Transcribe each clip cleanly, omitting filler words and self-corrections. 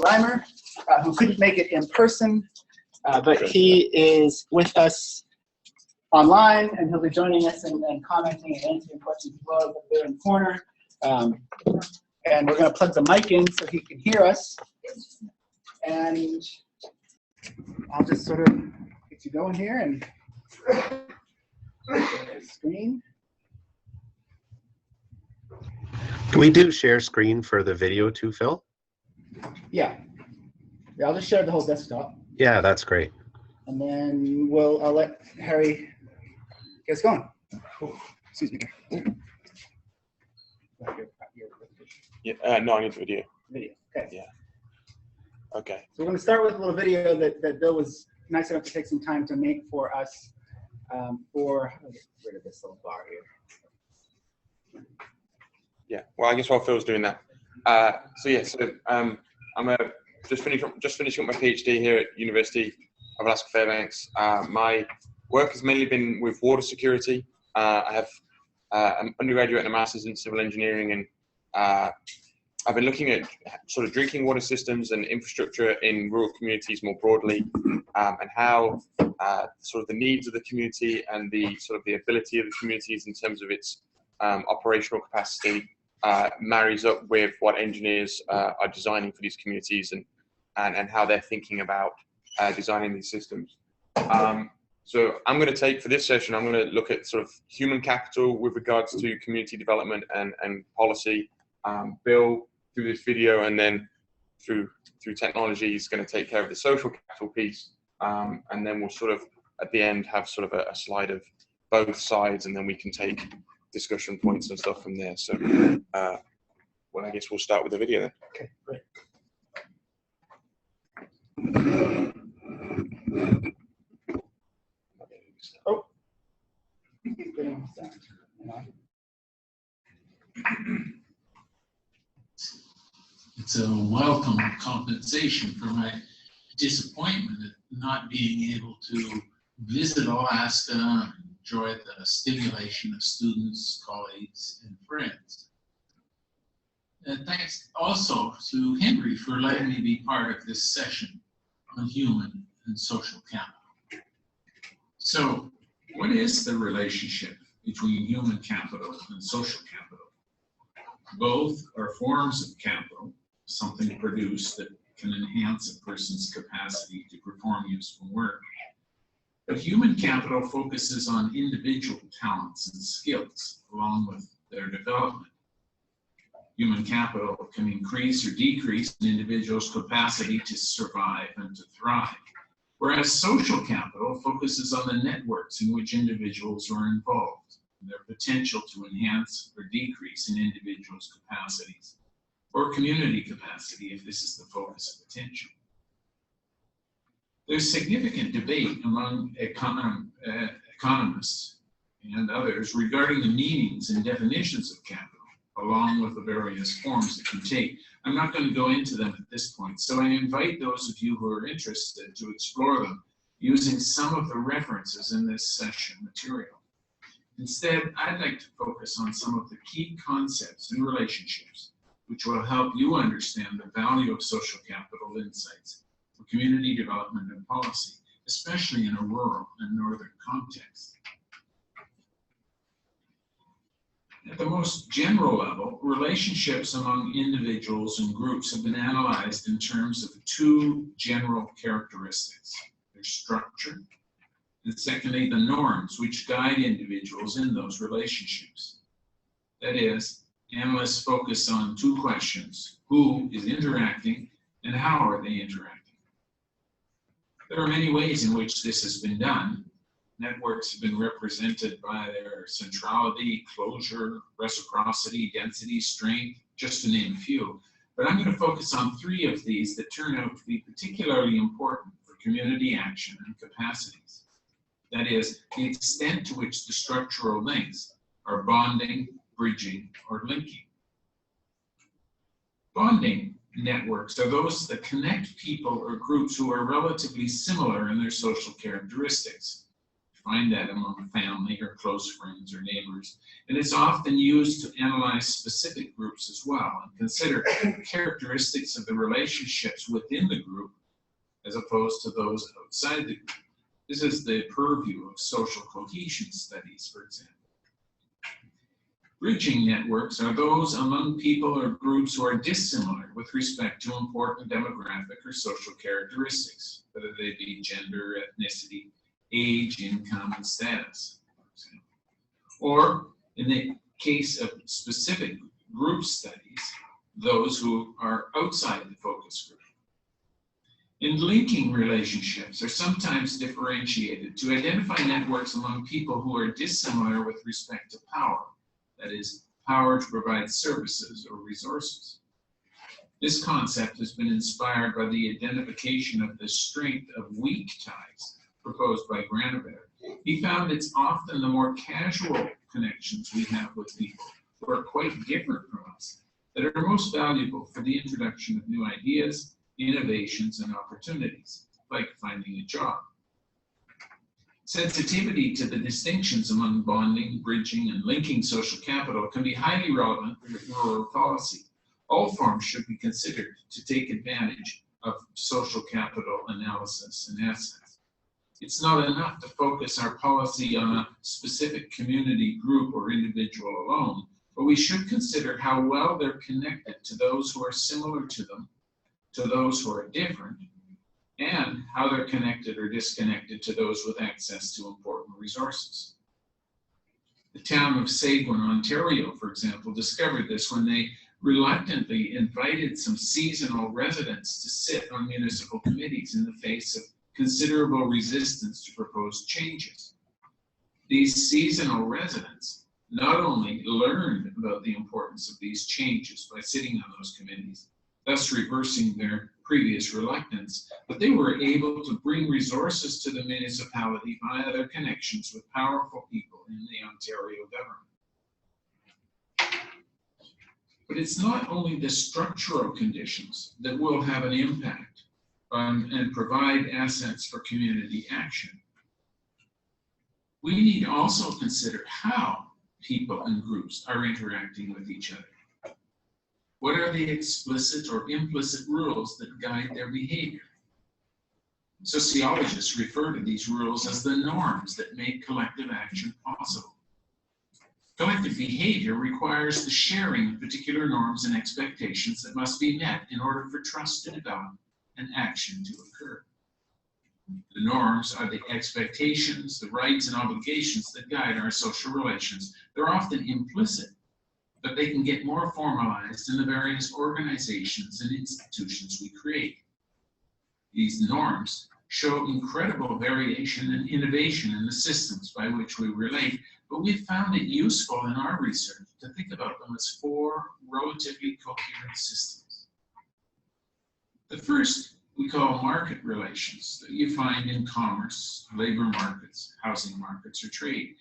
Reimer, who couldn't make it in person, but he is with us online, and he'll be joining us and commenting and answering questions as well up there in the corner. And we're going to plug the mic in so he can hear us. And I'll just sort of get you going here and screen. Can we do share screen for the video too, Phil? Yeah. I'll just share the whole desktop. Yeah, that's great. And then I'll let Harry get us going. Oh, excuse me. Yeah, no, I need the video. Video, okay. Yeah. Okay. So we're going to start with a little video that Bill was nice enough to take some time to make for us. I'll get rid of this little bar here. Yeah. Well, I guess while Phil's doing that, I'm just finishing up my PhD here at University of Alaska Fairbanks. My work has mainly been with water security. I have an undergraduate and a master's in civil engineering, and I've been looking at sort of drinking water systems and infrastructure in rural communities more broadly, and how sort of the needs of the community and the sort of the ability of the communities in terms of its operational capacity marries up with what engineers are designing for these communities, and how they're thinking about designing these systems. So I'm going to take, for this session, I'm going to look at sort of human capital with regards to community development and policy. Bill, through this video, and then through technology, is going to take care of the social capital piece. And then we'll sort of, at the end, have sort of a slide of both sides, and then we can take discussion points and stuff from there. So, well, I guess we'll start with the video then. Okay, great. Oh. It's a welcome compensation for my disappointment at not being able to visit Alaska and enjoy the stimulation of students, colleagues, and friends. And thanks also to Henry for letting me be part of this session on human and social capital. So, what is the relationship between human capital and social capital? Both are forms of capital, something produced that can enhance a person's capacity to perform useful work. But human capital focuses on individual talents and skills along with their development. Human capital can increase or decrease an individual's capacity to survive and to thrive, whereas social capital focuses on the networks in which individuals are involved and their potential to enhance or decrease an individual's capacities, or community capacity if this is the focus of attention. There's significant debate among economists and others regarding the meanings and definitions of capital, along with the various forms it can take. I'm not going to go into them at this point, so I invite those of you who are interested to explore them using some of the references in this session material. Instead, I'd like to focus on some of the key concepts and relationships which will help you understand the value of social capital insights for community development and policy, especially in a rural and northern context. At the most general level, relationships among individuals and groups have been analyzed in terms of two general characteristics: their structure, and secondly, the norms which guide individuals in those relationships. That is, analysts focus on two questions: who is interacting and how are they interacting? There are many ways in which this has been done. Networks have been represented by their centrality, closure, reciprocity, density, strength, just to name a few. But I'm going to focus on three of these that turn out to be particularly important for community action and capacities. That is, the extent to which the structural links are bonding, bridging, or linking. Bonding networks are those that connect people or groups who are relatively similar in their social characteristics. find that among family or close friends or neighbors. And it's often used to analyze specific groups as well and consider characteristics of the relationships within the group as opposed to those outside the group. This is the purview of social cohesion studies, for example. Bridging networks are those among people or groups who are dissimilar with respect to important demographic or social characteristics, whether they be gender, ethnicity, age, income, and status, for example. Or, in the case of specific group studies, those who are outside the focus group. And linking relationships are sometimes differentiated to identify networks among people who are dissimilar with respect to power. That is, power to provide services or resources. This concept has been inspired by the identification of the strength of weak ties proposed by Reimer. He found it's often the more casual connections we have with people who are quite different from us that are most valuable for the introduction of new ideas, innovations, and opportunities, like finding a job. Sensitivity to the distinctions among bonding, bridging, and linking social capital can be highly relevant for rural policy. All forms should be considered to take advantage of social capital analysis and assets. It's not enough to focus our policy on a specific community, group, or individual alone, but we should consider how well they're connected to those who are similar to them, to those who are different, and how they're connected or disconnected to those with access to important resources. The town of Seguin, Ontario, for example, discovered this when they reluctantly invited some seasonal residents to sit on municipal committees in the face of considerable resistance to proposed changes. These seasonal residents not only learned about the importance of these changes by sitting on those committees, thus reversing their previous reluctance, but they were able to bring resources to the municipality via their connections with powerful people in the Ontario government. But it's not only the structural conditions that will have an impact and provide assets for community action. We need to also consider how people and groups are interacting with each other. What are the explicit or implicit rules that guide their behavior? Sociologists refer to these rules as the norms that make collective action possible. Collective behavior requires the sharing of particular norms and expectations that must be met in order for trust to develop and action to occur. The norms are the expectations, the rights and obligations that guide our social relations. They're often implicit, but they can get more formalized in the various organizations and institutions we create. These norms show incredible variation and innovation in the systems by which we relate, but we've found it useful in our research to think about them as four relatively coherent systems. The first we call market relations that you find in commerce, labor markets, housing markets, or trade,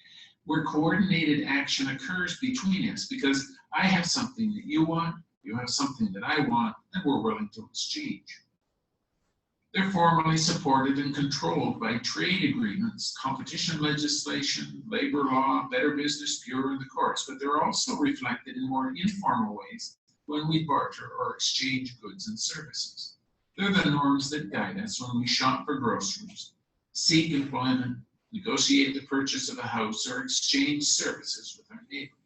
where coordinated action occurs between us because I have something that you want, you have something that I want, and we're willing to exchange. They're formally supported and controlled by trade agreements, competition legislation, labor law, Better Business Bureau, and the courts, but they're also reflected in more informal ways when we barter or exchange goods and services. They're the norms that guide us when we shop for groceries, seek employment, negotiate the purchase of a house, or exchange services with our neighbors.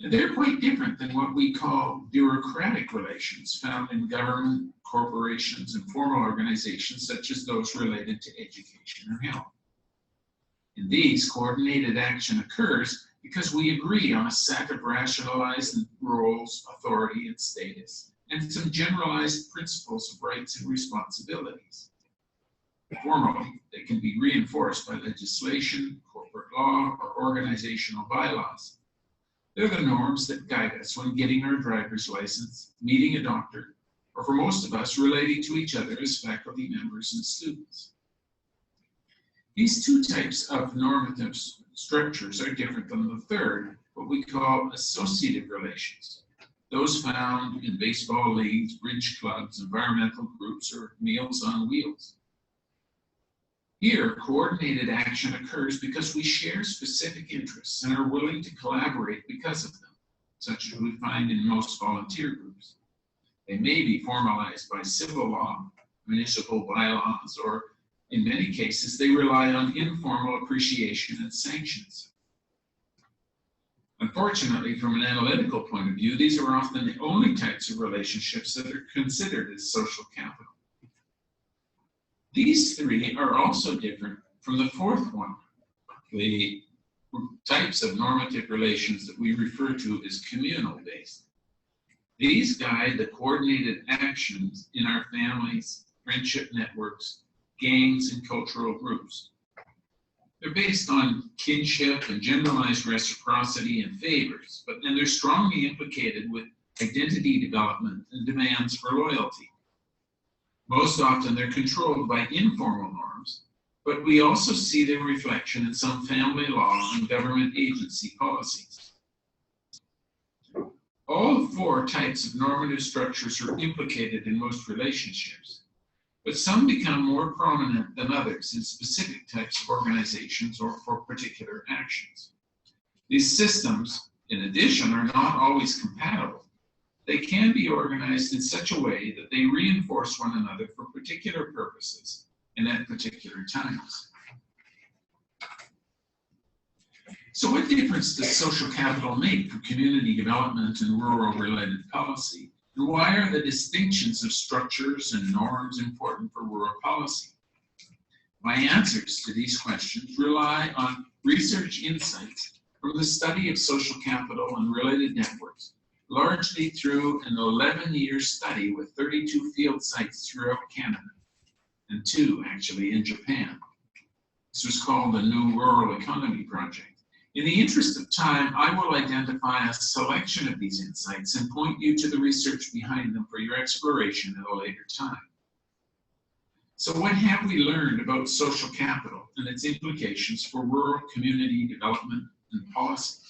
And they're quite different than what we call bureaucratic relations found in government, corporations, and formal organizations such as those related to education or health. In these, coordinated action occurs because we agree on a set of rationalized roles, authority, and status, and some generalized principles of rights and responsibilities. Formally, they can be reinforced by legislation, corporate law, or organizational bylaws. They're the norms that guide us when getting our driver's license, meeting a doctor, or for most of us, relating to each other as faculty members and students. These two types of normative structures are different than the third, what we call associative relations. Those found in baseball leagues, bridge clubs, environmental groups, or Meals on Wheels. Here, coordinated action occurs because we share specific interests and are willing to collaborate because of them, such as we find in most volunteer groups. They may be formalized by civil law, municipal bylaws, or in many cases, they rely on informal appreciation and sanctions. Unfortunately, from an analytical point of view, these are often the only types of relationships that are considered as social capital. These three are also different from the fourth one, the types of normative relations that we refer to as communal-based. These guide the coordinated actions in our families, friendship networks, gangs, and cultural groups. They're based on kinship and generalized reciprocity and favors, but then they're strongly implicated with identity development and demands for loyalty. Most often they're controlled by informal norms, but we also see their reflection in some family law and government agency policies. All four types of normative structures are implicated in most relationships, but some become more prominent than others in specific types of organizations or for particular actions. These systems, in addition, are not always compatible. They can be organized in such a way that they reinforce one another for particular purposes and at particular times. So what difference does social capital make for community development and rural-related policy? And why are the distinctions of structures and norms important for rural policy? My answers to these questions rely on research insights from the study of social capital and related networks, largely through an 11-year study with 32 field sites throughout Canada, and 2 actually in Japan. This was called the New Rural Economy Project. In the interest of time, I will identify a selection of these insights and point you to the research behind them for your exploration at a later time. So what have we learned about social capital and its implications for rural community development and policy?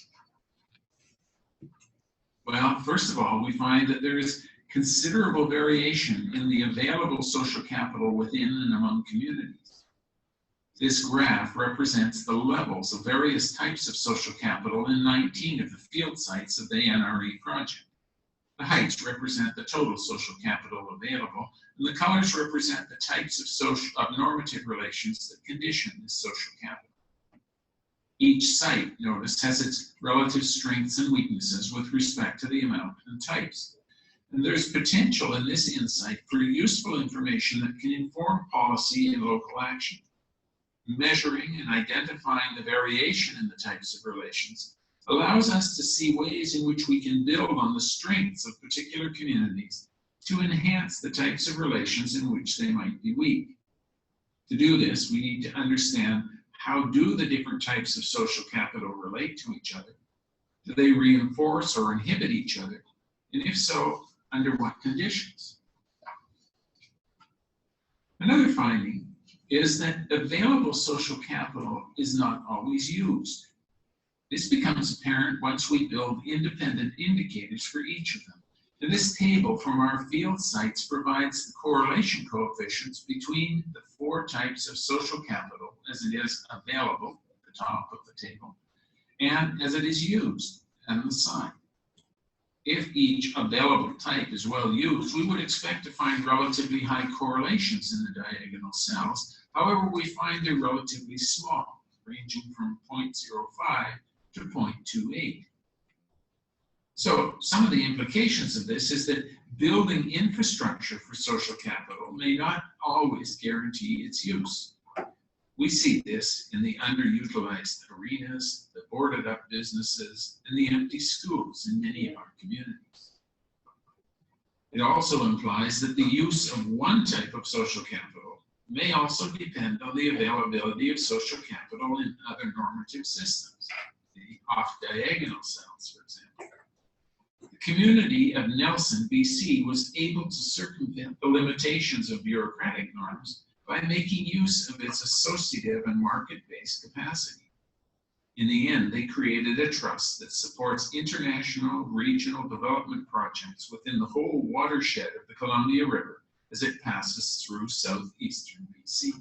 Well, first of all, we find that there is considerable variation in the available social capital within and among communities. This graph represents the levels of various types of social capital in 19 of the field sites of the NRE project. The heights represent the total social capital available, and the colors represent the types of normative relations that condition this social capital. Each site, notice, has its relative strengths and weaknesses with respect to the amount and types. And there's potential in this insight for useful information that can inform policy and local action. Measuring and identifying the variation in the types of relations allows us to see ways in which we can build on the strengths of particular communities to enhance the types of relations in which they might be weak. To do this, we need to understand how do the different types of social capital relate to each other? Do they reinforce or inhibit each other? And if so, under what conditions? Another finding is that available social capital is not always used. This becomes apparent once we build independent indicators for each of them. And this table from our field sites provides the correlation coefficients between the 4 types of social capital as it is available at the top of the table and as it is used on the side. If each available type is well used, we would expect to find relatively high correlations in the diagonal cells. However, we find they're relatively small, ranging from 0.05 to 0.28. So some of the implications of this is that building infrastructure for social capital may not always guarantee its use. We see this in the underutilized arenas, the boarded up businesses, and the empty schools in many of our communities. It also implies that the use of one type of social capital may also depend on the availability of social capital in other normative systems, the off-diagonal cells, for example. The community of Nelson, BC was able to circumvent the limitations of bureaucratic norms by making use of its associative and market-based capacity. In the end, they created a trust that supports international regional development projects within the whole watershed of the Columbia River as it passes through southeastern BC.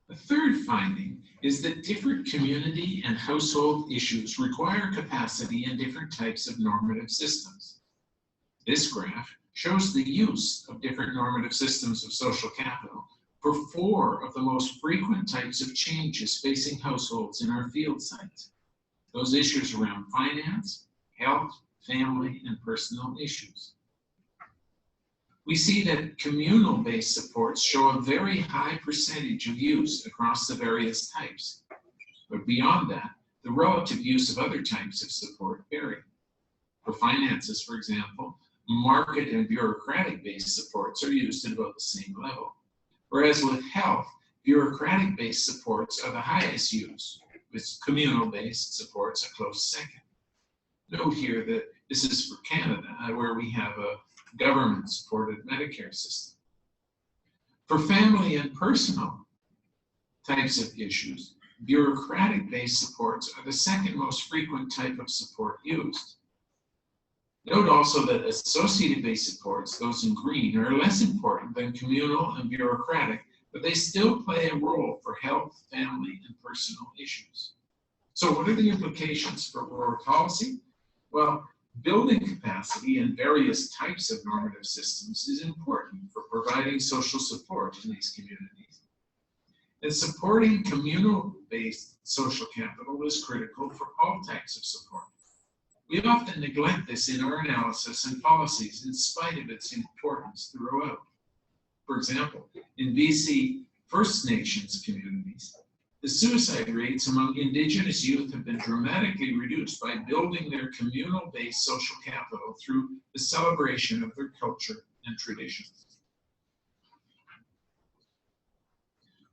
The third finding is that different community and household issues require capacity in different types of normative systems. This graph shows the use of different normative systems of social capital for 4 of the most frequent types of changes facing households in our field sites. Those issues around finance, health, family, and personal issues. We see that communal-based supports show a very high percentage of use across the various types. But beyond that, the relative use of other types of support vary. For finances, for example, market and bureaucratic-based supports are used at about the same level. Whereas with health, bureaucratic-based supports are the highest use, with communal-based supports a close second. Note here that this is for Canada, where we have a government-supported Medicare system. For family and personal types of issues, bureaucratic-based supports are the second most frequent type of support used. Note also that associative-based supports, those in green, are less important than communal and bureaucratic, but they still play a role for health, family, and personal issues. So what are the implications for rural policy? Well, building capacity in various types of normative systems is important for providing social support in these communities. And supporting communal-based social capital is critical for all types of support. We often neglect this in our analysis and policies in spite of its importance throughout. For example, in BC First Nations communities, the suicide rates among Indigenous youth have been dramatically reduced by building their communal-based social capital through the celebration of their culture and traditions.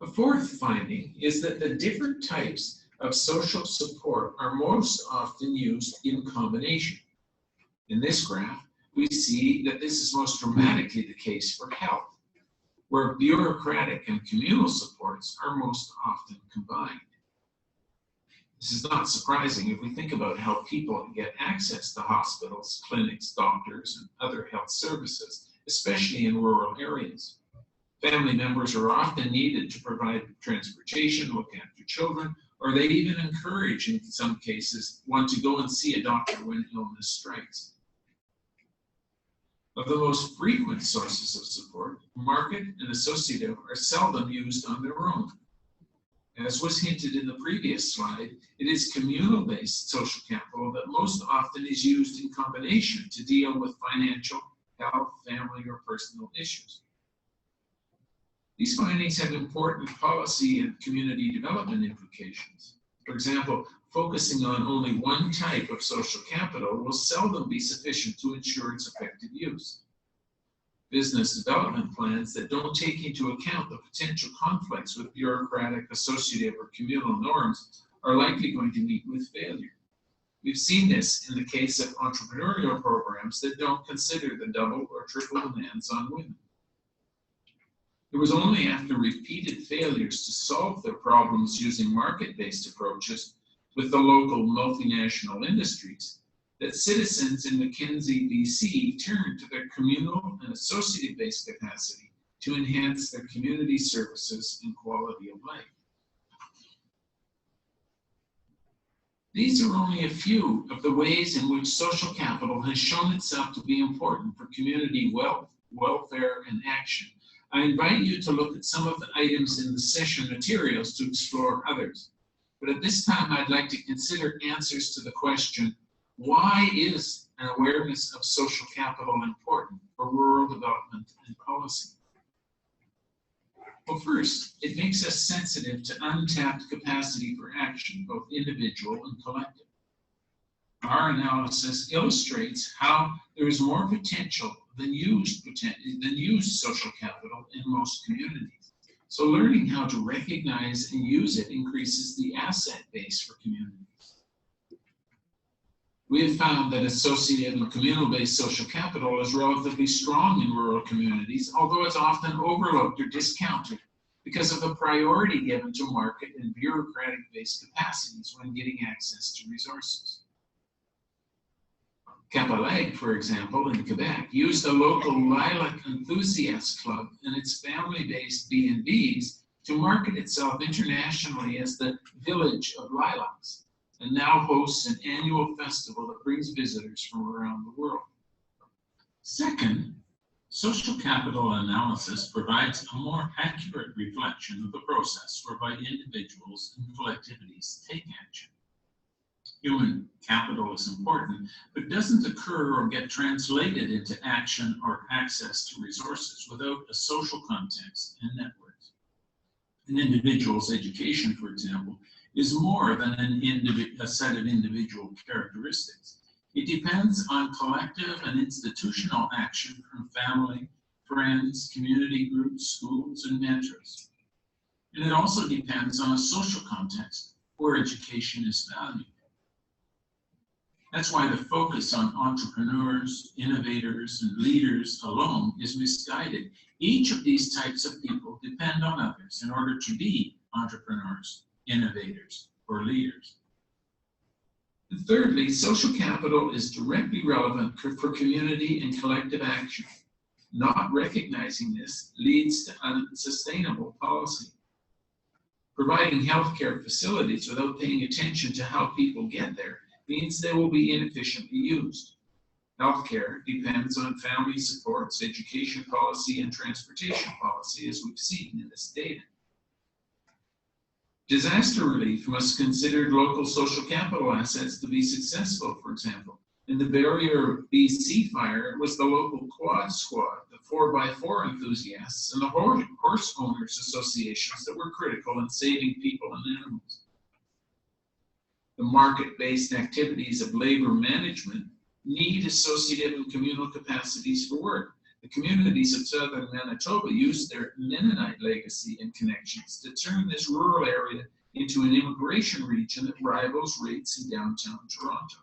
A fourth finding is that the different types of social support are most often used in combination. In this graph, we see that this is most dramatically the case for health, where bureaucratic and communal supports are most often combined. This is not surprising if we think about how people get access to hospitals, clinics, doctors, and other health services, especially in rural areas. Family members are often needed to provide transportation, look after children, or they even encourage, in some cases, one to go and see a doctor when illness strikes. Of the most frequent sources of support, market and associative are seldom used on their own. As was hinted in the previous slide, it is communal-based social capital that most often is used in combination to deal with financial, health, family, or personal issues. These findings have important policy and community development implications. For example, focusing on only one type of social capital will seldom be sufficient to ensure its effective use. Business development plans that don't take into account the potential conflicts with bureaucratic, associative, or communal norms are likely going to meet with failure. We've seen this in the case of entrepreneurial programs that don't consider the double or triple demands on women. It was only after repeated failures to solve their problems using market-based approaches with the local multinational industries that citizens in Mackenzie, BC turned to their communal and associative-based capacity to enhance their community services and quality of life. These are only a few of the ways in which social capital has shown itself to be important for community wealth, welfare, and action. I invite you to look at some of the items in the session materials to explore others. But at this time, I'd like to consider answers to the question, why is an awareness of social capital important for rural development and policy? Well, first, it makes us sensitive to untapped capacity for action, both individual and collective. Our analysis illustrates how there is more potential than used social capital in most communities. So learning how to recognize and use it increases the asset base for communities. We have found that associative and communal-based social capital is relatively strong in rural communities, although it's often overlooked or discounted because of the priority given to market and bureaucratic-based capacities when getting access to resources. Capelec, for example, in Quebec, used a local lilac enthusiast club and its family-based B&Bs to market itself internationally as the Village of Lilacs, and now hosts an annual festival that brings visitors from around the world. Second, social capital analysis provides a more accurate reflection of the process whereby individuals and collectivities take action. Human capital is important, but doesn't occur or get translated into action or access to resources without a social context and networks. An individual's education, for example, is more than a set of individual characteristics. It depends on collective and institutional action from family, friends, community groups, schools, and mentors. And it also depends on a social context where education is valued. That's why the focus on entrepreneurs, innovators, and leaders alone is misguided. Each of these types of people depend on others in order to be entrepreneurs, innovators, or leaders. And thirdly, social capital is directly relevant for community and collective action. Not recognizing this leads to unsustainable policy. Providing healthcare facilities without paying attention to how people get there means they will be inefficiently used. Healthcare depends on family supports, education policy, and transportation policy, as we've seen in this data. Disaster relief must consider local social capital assets to be successful, for example. In the Barrier BC fire, it was the local quad squad, the 4x4 enthusiasts, and the horse owners associations that were critical in saving people and animals. The market-based activities of labor management need associative and communal capacities for work. The communities of southern Manitoba use their Mennonite legacy and connections to turn this rural area into an immigration region that rivals rates in downtown Toronto.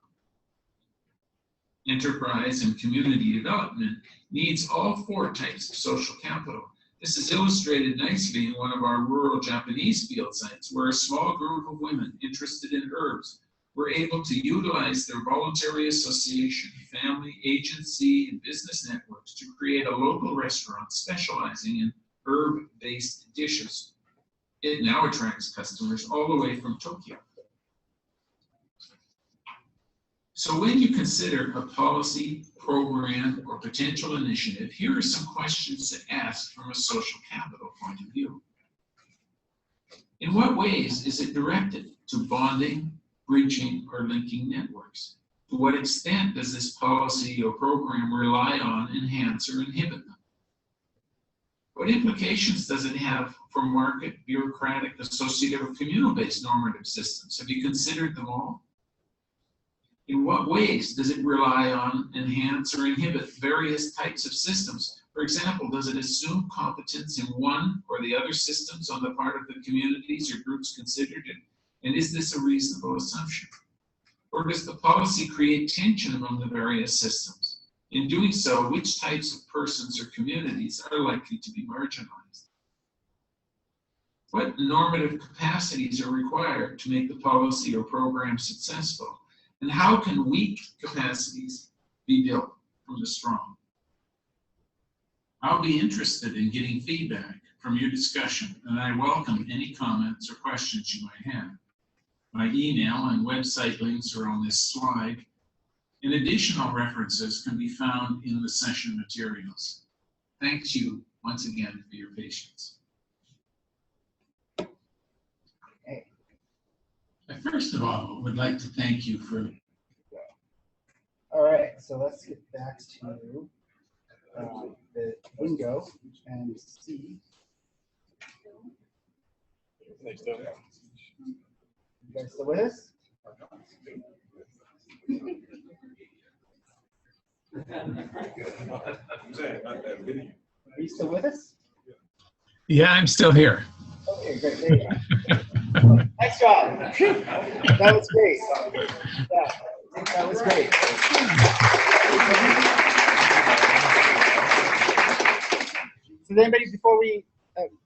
Enterprise and community development needs all four types of social capital. This is illustrated nicely in one of our rural Japanese field sites, where a small group of women interested in herbs were able to utilize their voluntary association, family, agency, and business networks to create a local restaurant specializing in herb-based dishes. It now attracts customers all the way from Tokyo. So when you consider a policy, program, or potential initiative, here are some questions to ask from a social capital point of view. In what ways is it directed to bonding, bridging, or linking networks? To what extent does this policy or program rely on, enhance, or inhibit them? What implications does it have for market, bureaucratic, associative, or communal-based normative systems? Have you considered them all? In what ways does it rely on, enhance, or inhibit various types of systems? For example, does it assume competence in one or the other systems on the part of the communities or groups considered? And is this a reasonable assumption? Or does the policy create tension among the various systems? In doing so, which types of persons or communities are likely to be marginalized? What normative capacities are required to make the policy or program successful? And how can weak capacities be built from the strong? I'll be interested in getting feedback from your discussion, and I welcome any comments or questions you might have. My email and website links are on this slide, and additional references can be found in the session materials. Thank you once again for your patience. I first of all would like to thank you for. All right, so let's get back to the window and see. You guys still with us? Are you still with us? Yeah, I'm still here. Okay, great. There you are. Nice job. That was great. Yeah, that was great. Does anybody, before we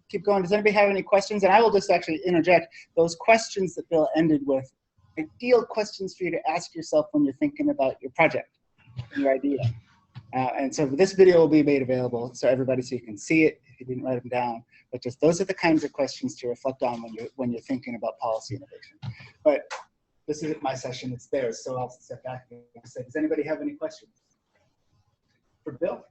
keep going, does anybody have any questions? And I will just actually interject those questions that Bill ended with. Ideal questions for you to ask yourself when you're thinking about your project, your idea. And so this video will be made available so everybody, so you can see it. he didn't write them down, but just those are the kinds of questions to reflect on when you're thinking about policy innovation. But this isn't my session, it's theirs, so I'll step back and say, does anybody have any questions for Bill?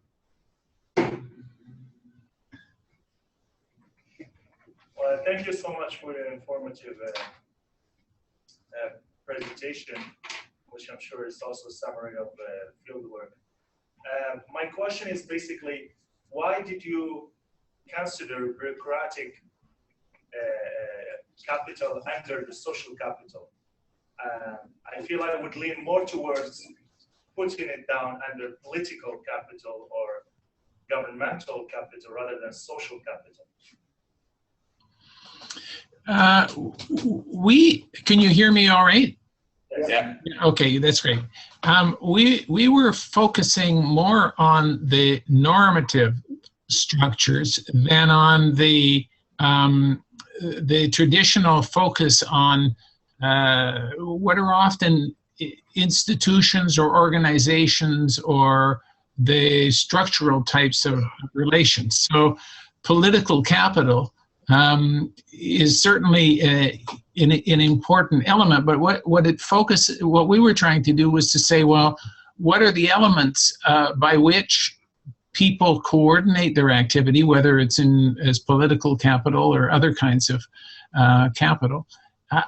Well, thank you so much for the informative presentation, which I'm sure is also a summary of field work. My question is basically, why did you consider bureaucratic capital under the social capital? I feel I would lean more towards putting it down under political capital or governmental capital rather than social capital. Can you hear me all right? Yeah. Okay, that's great. We were focusing more on the normative structures than on the traditional focus on what are often institutions or organizations or the structural types of relations. So political capital is certainly an important element, but what we were trying to do was to say, well, what are the elements by which people coordinate their activity, whether it's as political capital or other kinds of capital?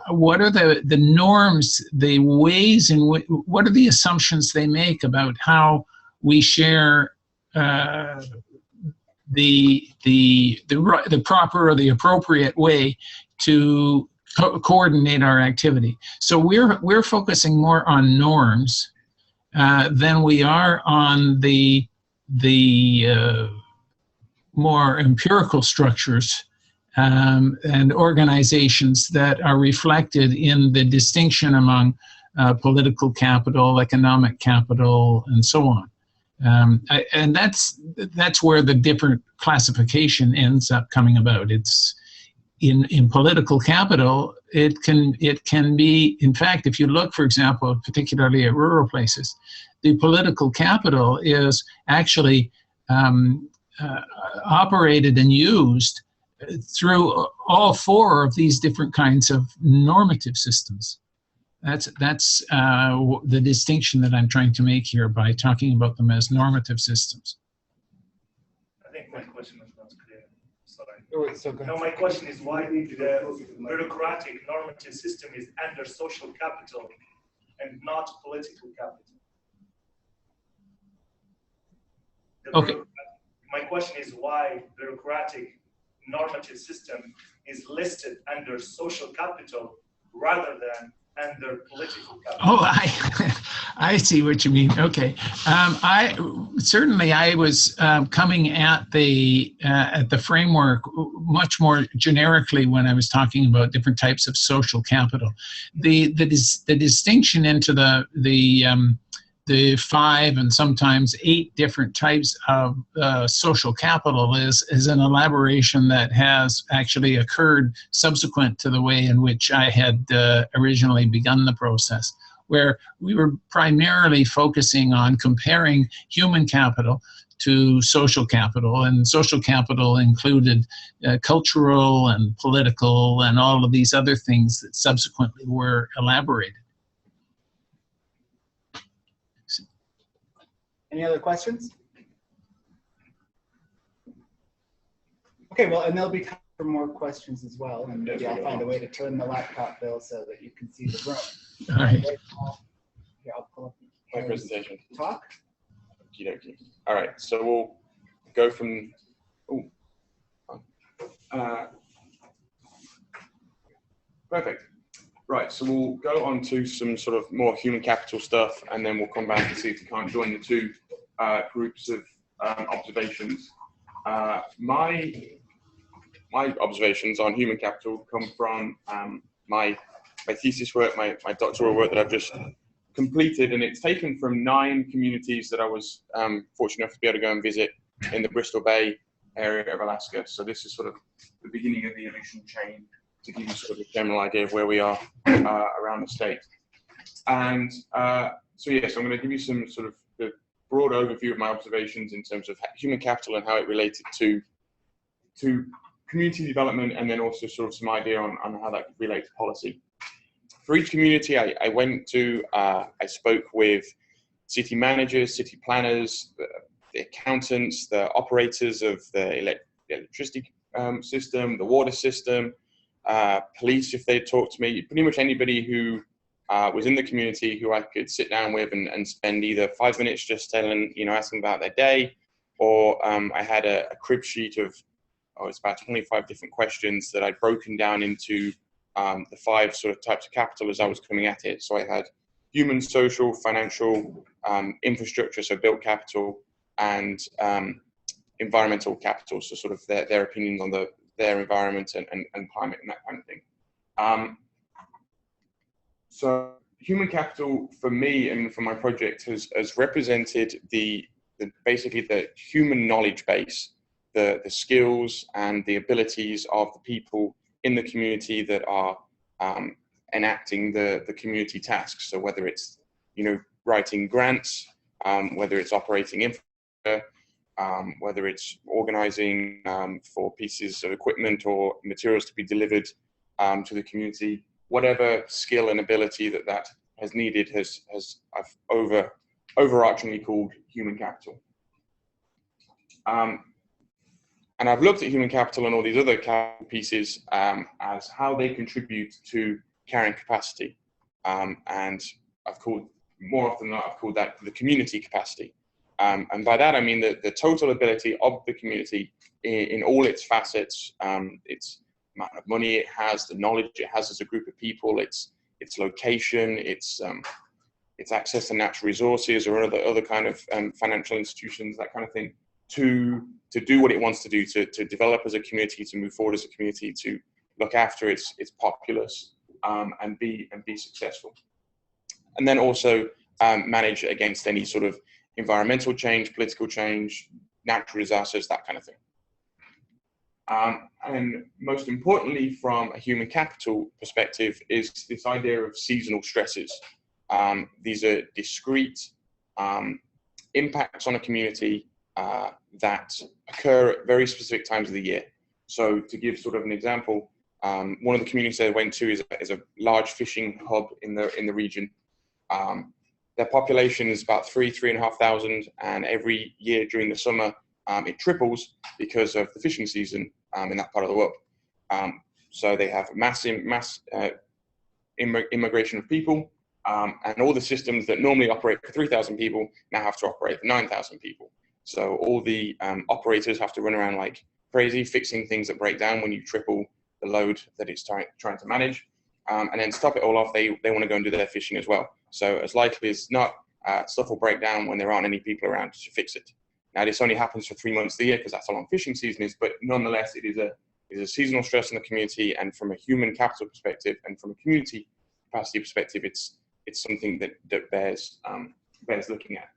What are the norms, the ways in which, what are the assumptions they make about how we share the proper or the appropriate way to coordinate our activity? So we're focusing more on norms than we are on the more empirical structures and organizations that are reflected in the distinction among political capital, economic capital, and so on. And that's where the different classification ends up coming about. It's in political capital, it can be, in fact, if you look, for example, particularly at rural places, the political capital is actually operated and used through all four of these different kinds of normative systems. That's the distinction that I'm trying to make here by talking about them as normative systems. I think my question was not clear. Sorry. Oh, so go ahead. No, my question is why the bureaucratic normative system is under social capital and not political capital. Okay. My question is why bureaucratic normative system is listed under social capital rather than under political capital. Oh, I see what you mean. Okay, I was coming at the framework much more generically when I was talking about different types of social capital. The distinction into the 5 and sometimes 8 different types of social capital is an elaboration that has actually occurred subsequent to the way in which I had originally begun the process, where we were primarily focusing on comparing human capital to social capital, and social capital included cultural and political and all of these other things that subsequently were elaborated. Any other questions? Okay, well, and there'll be time for more questions as well, and maybe I'll find a way to turn the laptop, Bill, so that you can see the room. All right. Here, I'll pull up My presentation. Talk. Okey-dokey. All right, so we'll go from. Perfect. Right, so we'll go on to some sort of more human capital stuff, and then we'll come back and see if we can't join the two groups of observations. My observations on human capital come from my thesis work, my doctoral work that I've just completed, and it's taken from 9 communities that I was fortunate enough to be able to go and visit in the Bristol Bay area of Alaska. So this is sort of the beginning of the evolution chain, to give you sort of a general idea of where we are around the state. And so yes, I'm going to give you some sort of the broad overview of my observations in terms of human capital and how it related to to community development, and then also sort of some idea on how that could relate to policy. For each community, I went to, I spoke with city managers, city planners, the accountants, the operators of the electricity system, the water system, police if they'd talk to me, pretty much anybody who was in the community who I could sit down with and spend either 5 minutes just telling, asking about their day, or I had a crib sheet of, it's about 25 different questions that I'd broken down into the 5 sort of types of capital as I was coming at it. So I had human, social, financial, infrastructure, so built capital, and environmental capital, so sort of their opinions on their environment and climate and that kind of thing. So human capital for me and for my project has represented basically the human knowledge base, the skills and the abilities of the people in the community that are enacting the community tasks. So whether it's writing grants, whether it's operating infrastructure, whether it's organizing for pieces of equipment or materials to be delivered to the community, whatever skill and ability that has needed I've overarchingly called human capital. And I've looked at human capital and all these other capital pieces as how they contribute to carrying capacity. And I've called, more often than not, I've called that the community capacity. And by that, I mean the total ability of the community in all its facets, its amount of money it has, the knowledge it has as a group of people, its location, its access to natural resources or other kind of financial institutions, that kind of thing, to do what it wants to do, to develop as a community, to move forward as a community, to look after its populace, and be successful. And then also manage against any sort of environmental change, political change, natural disasters, that kind of thing. And most importantly, from a human capital perspective, is this idea of seasonal stresses. These are discrete impacts on a community that occur at very specific times of the year. So to give sort of an example, one of the communities I went to is a large fishing hub in the region. Their population is about 3,500, and every year during the summer, it triples because of the fishing season in that part of the world. So they have mass immigration of people, and all the systems that normally operate for 3,000 people now have to operate for 9,000 people. So all the operators have to run around like crazy, fixing things that break down when you triple the load that it's trying to manage. And then to top it all off, they want to go and do their fishing as well. So as likely as not, stuff will break down when there aren't any people around to fix it. Now this only happens for 3 months of the year because that's how long fishing season is, but nonetheless, it is a seasonal stress in the community, and from a human capital perspective and from a community capacity perspective, it's something that bears looking at.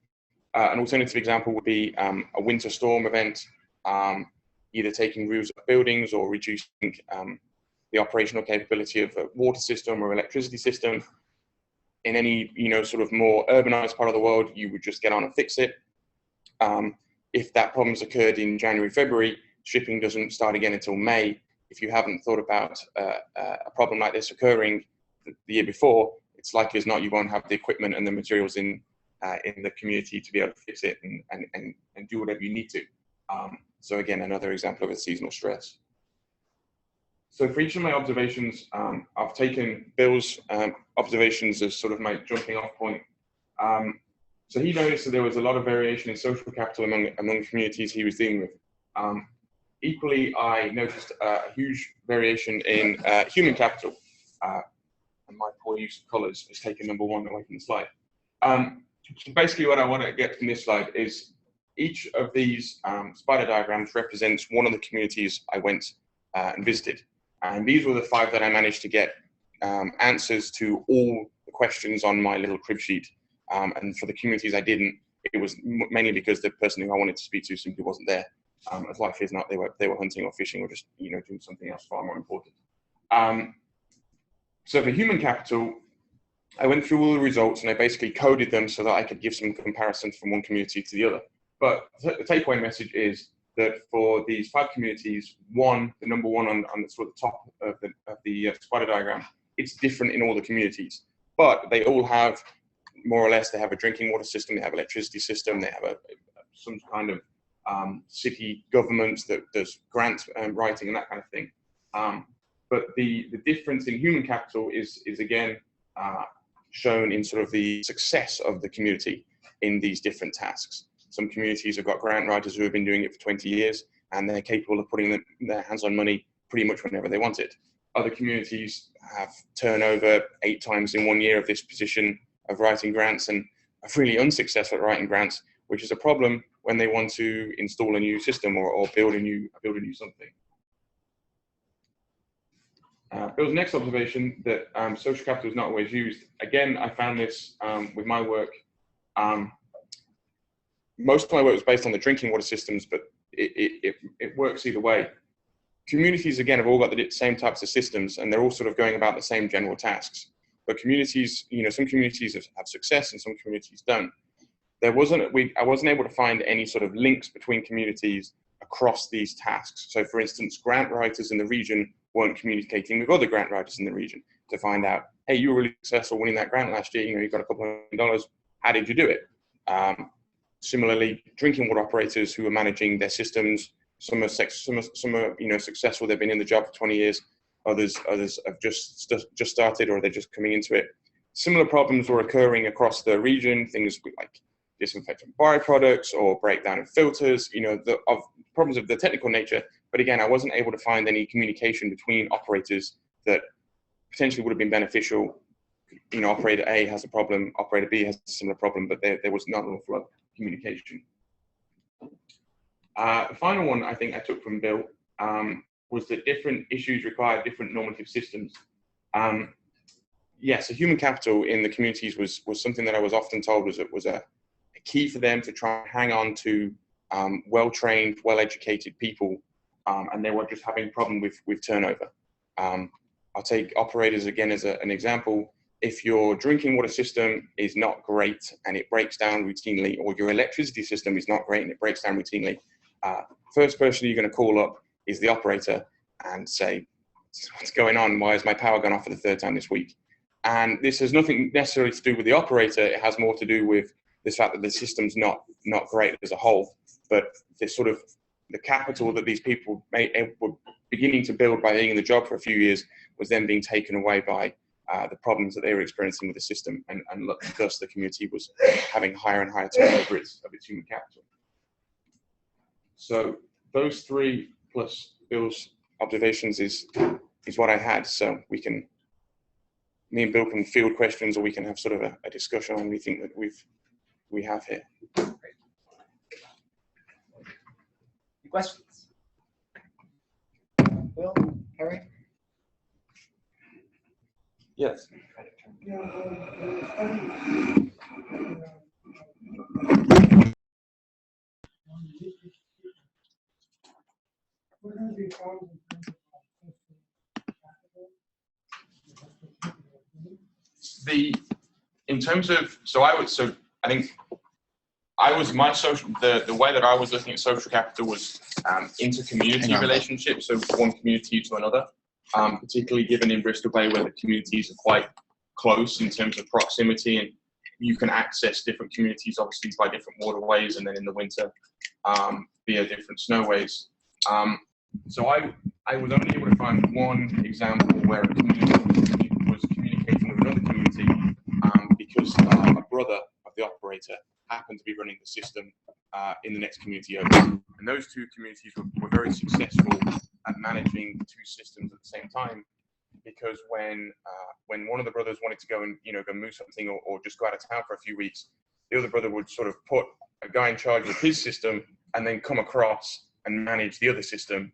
An alternative example would be a winter storm event, either taking roofs of buildings or reducing the operational capability of a water system or electricity system. In any sort of more urbanized part of the world, you would just get on and fix it. If that problem's occurred in January, February, shipping doesn't start again until May. If you haven't thought about a problem like this occurring the year before, it's likely as not you won't have the equipment and the materials in the community to be able to fix it and do whatever you need to. So again, another example of a seasonal stress. So for each of my observations, I've taken Bill's observations as sort of my jumping off point. So he noticed that there was a lot of variation in social capital among communities he was dealing with. Equally, I noticed a huge variation in human capital. And my poor use of colors has taken number 1 away from the slide. So basically what I want to get from this slide is each of these spider diagrams represents one of the communities I went and visited. And these were the 5 that I managed to get answers to all the questions on my little crib sheet. And for the communities I didn't, it was mainly because the person who I wanted to speak to simply wasn't there. As likely as not, they were hunting or fishing or just doing something else far more important. So for human capital, I went through all the results and I basically coded them so that I could give some comparisons from one community to the other. But the takeaway message is that for these 5 communities, the number one on the sort of top of the spider diagram, it's different in all the communities, but they all have, more or less, they have a drinking water system, they have electricity system, they have some kind of city governments that does grant writing and that kind of thing. But the difference in human capital is again shown in sort of the success of the community in these different tasks. Some communities have got grant writers who have been doing it for 20 years, and they're capable of putting their hands on money pretty much whenever they want it. Other communities have turnover 8 times in 1 year of this position of writing grants, and are really unsuccessful at writing grants, which is a problem when they want to install a new system or build a new something. Bill's next observation that social capital is not always used. Again, I found this with my work. Most of my work was based on the drinking water systems, but it works either way. Communities, again, have all got the same types of systems, and they're all sort of going about the same general tasks. But communities, some communities have success and some communities don't. I wasn't able to find any sort of links between communities across these tasks. So for instance, grant writers in the region weren't communicating with other grant writers in the region to find out, hey, you were really successful winning that grant last year, you got a couple $1 million, how did you do it? Similarly, drinking water operators who are managing their systems, some are successful, they've been in the job for 20 years, others have just started or they're just coming into it. Similar problems were occurring across the region, things like disinfectant byproducts or breakdown of filters, of problems of the technical nature. But again, I wasn't able to find any communication between operators that potentially would have been beneficial. Operator A has a problem, operator B has a similar problem, but there was not an awful lot of communication. The final one I think I took from Bill was that different issues require different normative systems. Yes, so human capital in the communities was something that I was often told was a key for them to try and hang on to well-trained, well-educated people, and they were just having a problem with turnover. I'll take operators again as an example. If your drinking water system is not great and it breaks down routinely, or your electricity system is not great and it breaks down routinely, first person you're going to call up is the operator and say, what's going on? Why has my power gone off for the 3rd time this week? And this has nothing necessarily to do with the operator. It has more to do with this fact that the system's not great as a whole, but this sort of the capital that these people were beginning to build by being in the job for a few years was then being taken away by the problems that they were experiencing with the system, and thus the community was having higher and higher turnover of its human capital. So those 3 plus Bill's observations is what I had. So me and Bill can field questions, or we can have sort of a discussion on anything that we have here. Questions? Bill, Harry? Yes. I think the way that I was looking at social capital was inter-community relationships, so one community to another, particularly given in Bristol Bay where the communities are quite close in terms of proximity, and you can access different communities obviously by different waterways, and then in the winter via different snowways. So I was only able to find one example where a community was communicating with another community because a brother of the operator happened to be running the system in the next community over. And those 2 communities were very successful at managing the 2 systems at the same time, because when one of the brothers wanted to go and go move something or just go out of town for a few weeks, the other brother would sort of put a guy in charge of his system and then come across and manage the other system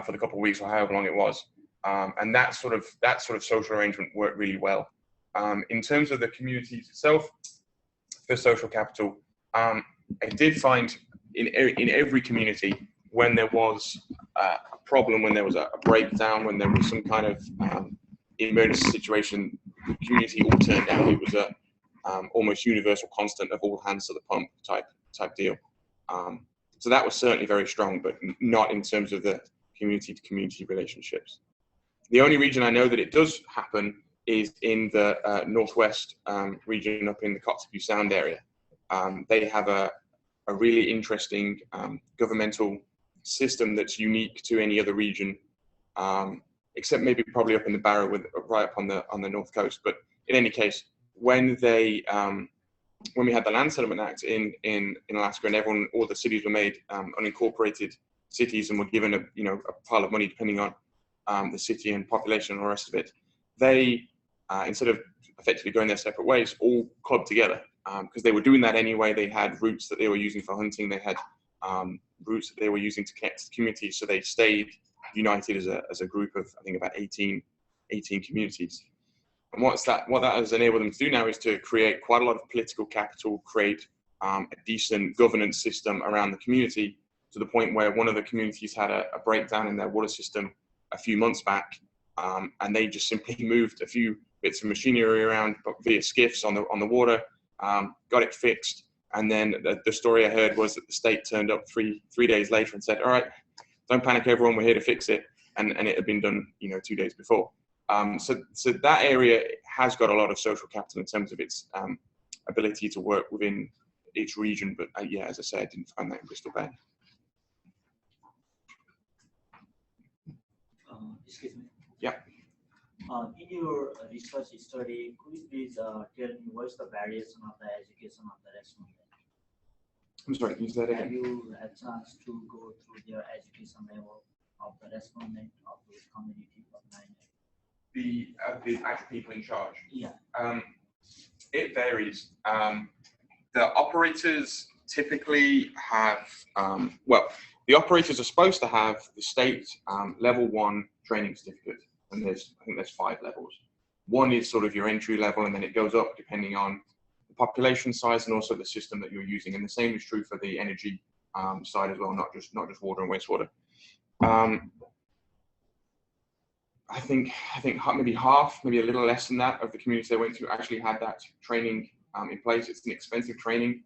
for the couple of weeks or however long it was. And that sort of social arrangement worked really well. In terms of the communities itself, for social capital, I did find in every community, when there was a problem, when there was a breakdown, when there was some kind of emergency situation, the community all turned out. It was a almost universal constant of all hands to the pump type deal. So that was certainly very strong, but not in terms of the community-to-community relationships. The only region I know that it does happen is in the northwest region up in the Kotzebue Sound area. They have a really interesting governmental system that's unique to any other region, except maybe probably up in the Barrow, right up on the north coast. But in any case, when they when we had the Land Settlement Act in Alaska, and all the cities were made unincorporated cities and were given a pile of money depending on the city and population and all the rest of it, they instead of effectively going their separate ways, all clubbed together because they were doing that anyway. They had routes that they were using for hunting. They had routes that they were using to connect to communities. So they stayed united as a group of, I think, about 18 communities. And what that has enabled them to do now is to create quite a lot of political capital, create a decent governance system around the community, to the point where one of the communities had a breakdown in their water system a few months back, and they just simply moved a few bits of machinery around via skiffs on the water, got it fixed, and then the story I heard was that the state turned up three days later and said, "All right, don't panic, everyone, we're here to fix it," and it had been done 2 days before. So that area has got a lot of social capital in terms of its ability to work within its region. But yeah, as I say, I didn't find that in Bristol Bay. Excuse me. Yeah. In your research study, could you please tell me what's the variation of the education of the respondent? I'm sorry, can you say that again? Have you had a chance to go through their education level of the respondent of this community of 9? The actual people in charge. Yeah. It varies. The operators typically have, the operators are supposed to have the state level 1 training certificate, and I think there's 5 levels. One is sort of your entry level, and then it goes up depending on the population size and also the system that you're using. And the same is true for the energy side as well, not just water and wastewater. I think maybe half, maybe a little less than that of the communities they went to actually had that training in place. It's an expensive training.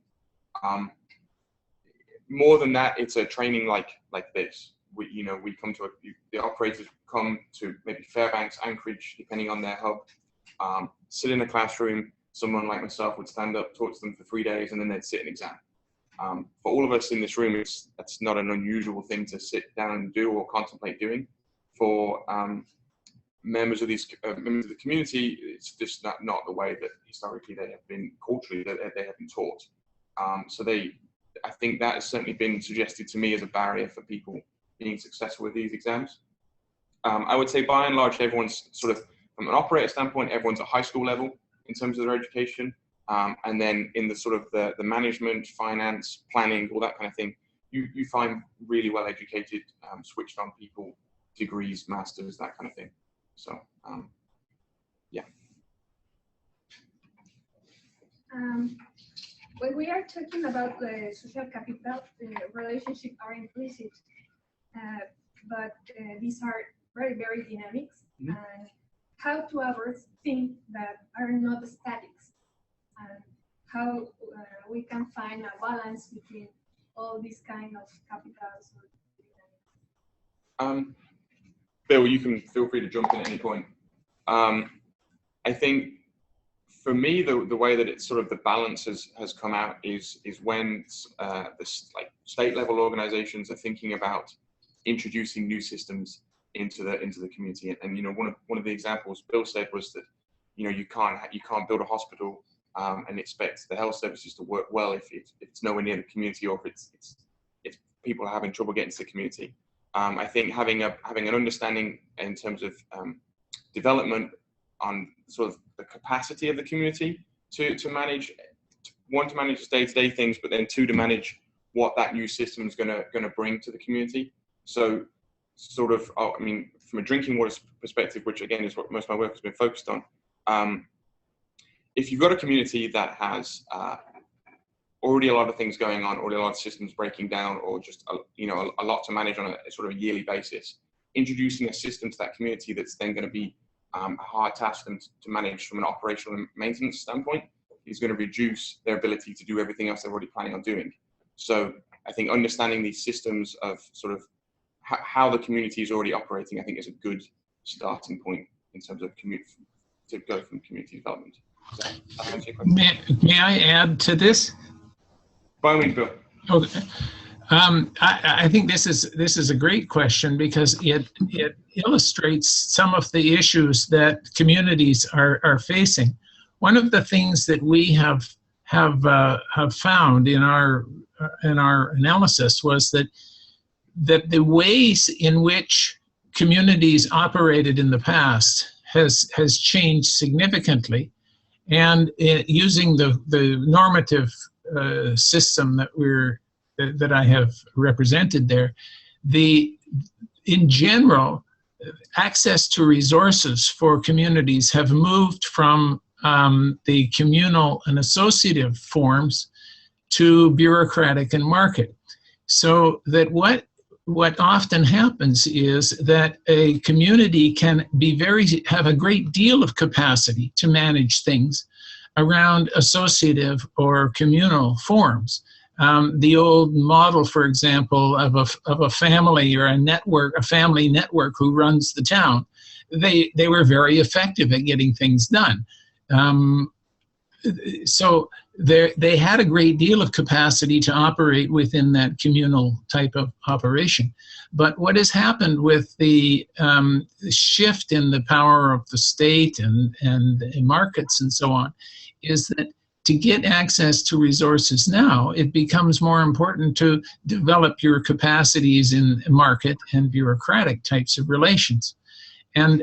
More than that, it's a training like this. We come to the operators come to maybe Fairbanks, Anchorage, depending on their hub. Sit in a classroom. Someone like myself would stand up, talk to them for 3 days, and then they'd sit an exam. For all of us in this room, that's not an unusual thing to sit down and do or contemplate doing. For members of members of the community, it's just not the way that historically they have been, culturally they have been taught. So I think that has certainly been suggested to me as a barrier for people being successful with these exams. I would say by and large, everyone's sort of, from an operator standpoint, everyone's at high school level in terms of their education. And then in the sort of the management, finance, planning, all that kind of thing, you find really well educated, switched on people, degrees, masters, that kind of thing. So, yeah. When we are talking about the social capital, the relationships are implicit, but these are very, very dynamic. Mm-hmm. And how to avoid things that are not static, and how we can find a balance between all these kind of capitals. Bill, you can feel free to jump in at any point. I think for me, the way that it's sort of the balance has come out is when the state level organizations are thinking about introducing new systems into the community. And one of the examples Bill said was that you can't build a hospital and expect the health services to work well if it's nowhere near the community, or if people are having trouble getting to the community. I think having an understanding in terms of development on sort of the capacity of the community to manage, one, to manage the day-to-day things, but then two, to manage what that new system is going to bring to the community. So sort of, I mean, from a drinking water perspective, which again is what most of my work has been focused on, if you've got a community that has already a lot of things going on, already a lot of systems breaking down, or just a lot to manage on a sort of a yearly basis, introducing a system to that community that's then going to be a hard task for them to manage from an operational and maintenance standpoint is going to reduce their ability to do everything else they're already planning on doing. So I think understanding these systems of sort of how the community is already operating, I think, is a good starting point in terms of to go from community development. Does that answer your question? May I add to this? By all means, Bill. Okay. I think this is a great question because it illustrates some of the issues that communities are facing. One of the things that we have found in our analysis was that the ways in which communities operated in the past has changed significantly, and using the normative system that I have represented there, in general, access to resources for communities have moved from the communal and associative forms to bureaucratic and market. So that what often happens is that a community can have a great deal of capacity to manage things around associative or communal forms. The old model, for example, of a family or a family network who runs the town, they were very effective at getting things done. So they had a great deal of capacity to operate within that communal type of operation. But what has happened with the shift in the power of the state and markets and so on is that to get access to resources now, it becomes more important to develop your capacities in market and bureaucratic types of relations. And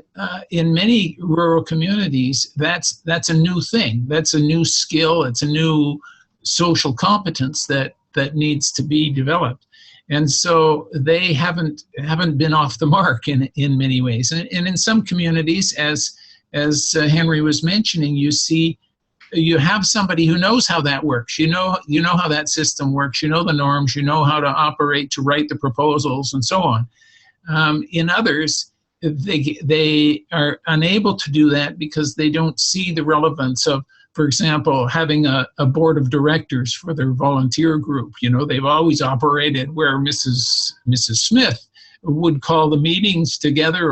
in many rural communities, that's a new thing. That's a new skill. It's a new social competence that needs to be developed. And so they haven't been off the mark in many ways. And in some communities, as Henry was mentioning, you have somebody who knows how that works. You know how that system works. You know the norms. You know how to operate, to write the proposals, and so on. In others, they are unable to do that because they don't see the relevance of, for example, having a board of directors for their volunteer group. They've always operated where Mrs. Smith would call the meetings together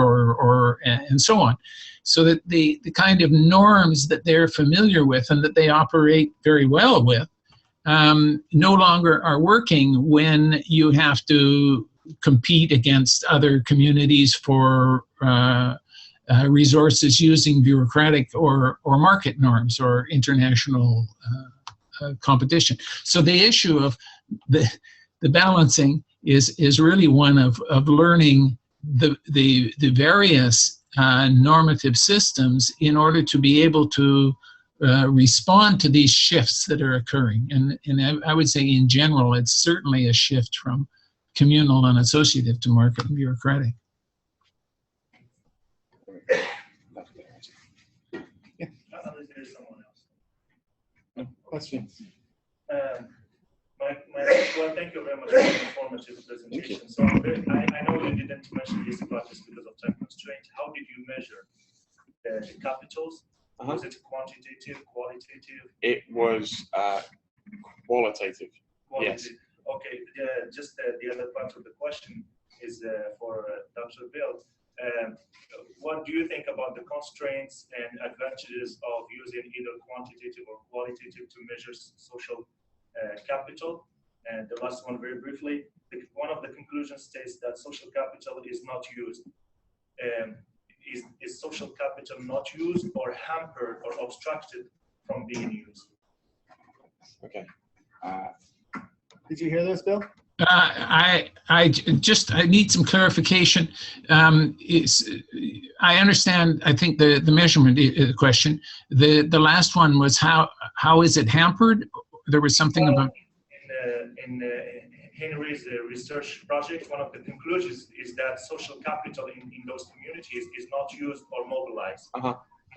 and so on. So that the kind of norms that they're familiar with and that they operate very well with no longer are working when you have to compete against other communities for resources using bureaucratic or market norms or international competition. So the issue of the balancing is really one of learning the various normative systems in order to be able to respond to these shifts that are occurring. And I would say in general, it's certainly a shift from communal and associative to market and bureaucratic. Yeah. There's someone else. No questions. Well, thank you very much for the informative presentation. So I know you didn't mention this part just because of time constraint. How did you measure the capitals? Was it quantitative, qualitative? It was qualitative. Yes. Okay. Just the other part of the question is for Dr. Bill. What do you think about the constraints and advantages of using either quantitative or qualitative to measure social capital? And the last one, very briefly, one of the conclusions states that social capital is not used. Is social capital not used or hampered or obstructed from being used? Okay. Did you hear those, Bill? I need some clarification. I understand. I think the measurement question. The last one was how is it hampered? There was something about in Henry's research project. One of the conclusions is that social capital in those communities is not used or mobilized.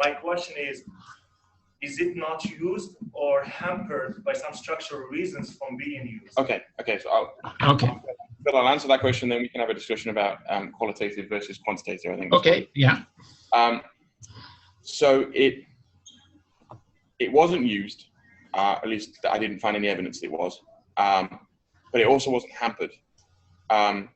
My question is it not used or hampered by some structural reasons from being used? Okay. So I'll answer that question, then we can have a discussion about qualitative versus quantitative, I think. Okay, yeah. So it wasn't used, at least I didn't find any evidence it was. but it also wasn't hampered. I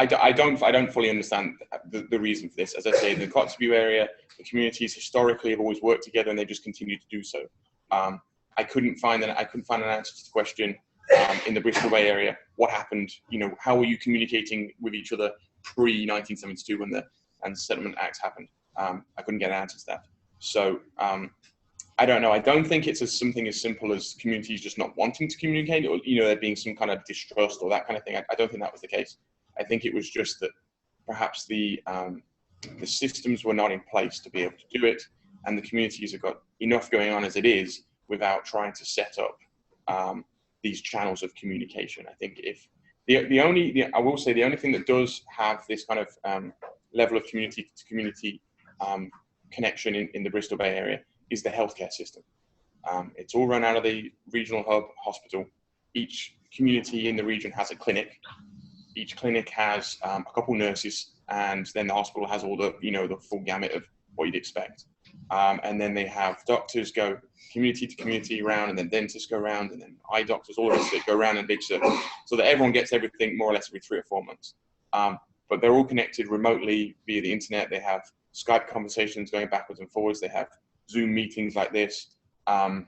don't fully understand the reason for this. As I say, the Kotzebue area, the communities historically have always worked together, and they just continue to do so. I couldn't find an answer to the question in the Bristol Bay area. What happened? You know, how were you communicating with each other pre-1972 when the Settlement Acts happened? I couldn't get an answer to that. So I don't know. I don't think it's something as simple as communities just not wanting to communicate, or there being some kind of distrust or that kind of thing. I don't think that was the case. I think it was just that perhaps the systems were not in place to be able to do it, and the communities have got enough going on as it is without trying to set up these channels of communication. I think if I will say the only thing that does have this kind of level of community to community connection in the Bristol Bay area is the healthcare system. It's all run out of the regional hub hospital. Each community in the region has a clinic. Each clinic has a couple nurses, and then the hospital has all the, the full gamut of what you'd expect. And then they have doctors go community to community around, and then dentists go around, and then eye doctors, all of us that go around in big circles, so that everyone gets everything more or less every 3 or 4 months. But they're all connected remotely via the internet. They have Skype conversations going backwards and forwards. They have Zoom meetings like this. And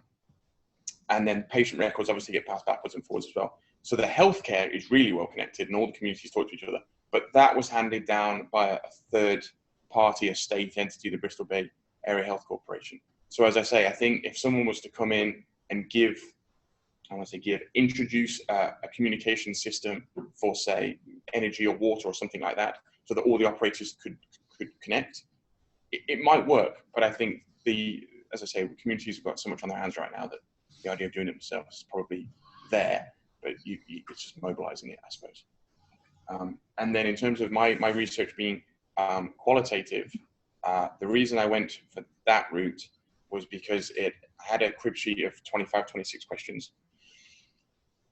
then patient records obviously get passed backwards and forwards as well. So the healthcare is really well connected, and all the communities talk to each other. But that was handed down by a third party, a state entity, the Bristol Bay Area Health Corporation. So as I say, I think if someone was to come in and introduce a communication system for, say, energy or water or something like that, so that all the operators could connect, it might work. But I think as I say, communities have got so much on their hands right now that the idea of doing it themselves is probably there, but it's just mobilizing it, I suppose. And then in terms of my research being qualitative, the reason I went for that route was because it had a crib sheet of 25, 26 questions,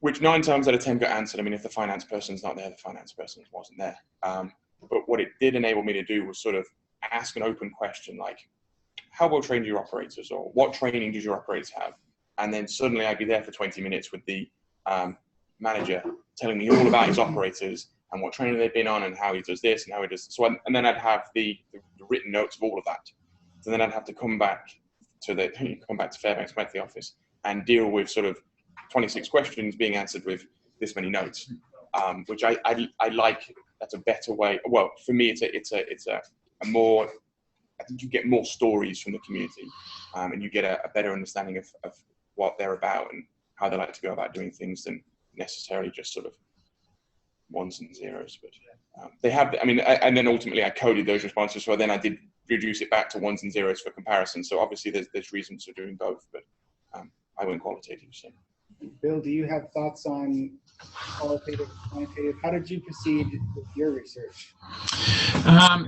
which 9 times out of 10 got answered. I mean, if the finance person's not there, the finance person wasn't there. But what it did enable me to do was sort of ask an open question like, how well trained are your operators, or what training does your operators have? And then suddenly I'd be there for 20 minutes with the manager telling me all about his operators and what training they've been on and how he does this and how he does this. And then I'd have the written notes of all of that. So then I'd have to come back to Fairbanks, back to the office, and deal with sort of 26 questions being answered with this many notes, which I like. That's a better way. Well, for me, it's a more, I think you get more stories from the community, and you get a better understanding of what they're about and how they like to go about doing things than necessarily just sort of ones and zeros. But they have, I mean, and then ultimately I coded those responses, so then I did reduce it back to ones and zeros for comparison. So obviously there's reasons for doing both, but I went qualitative. So. Bill, do you have thoughts on qualitative, quantitative? How did you proceed with your research?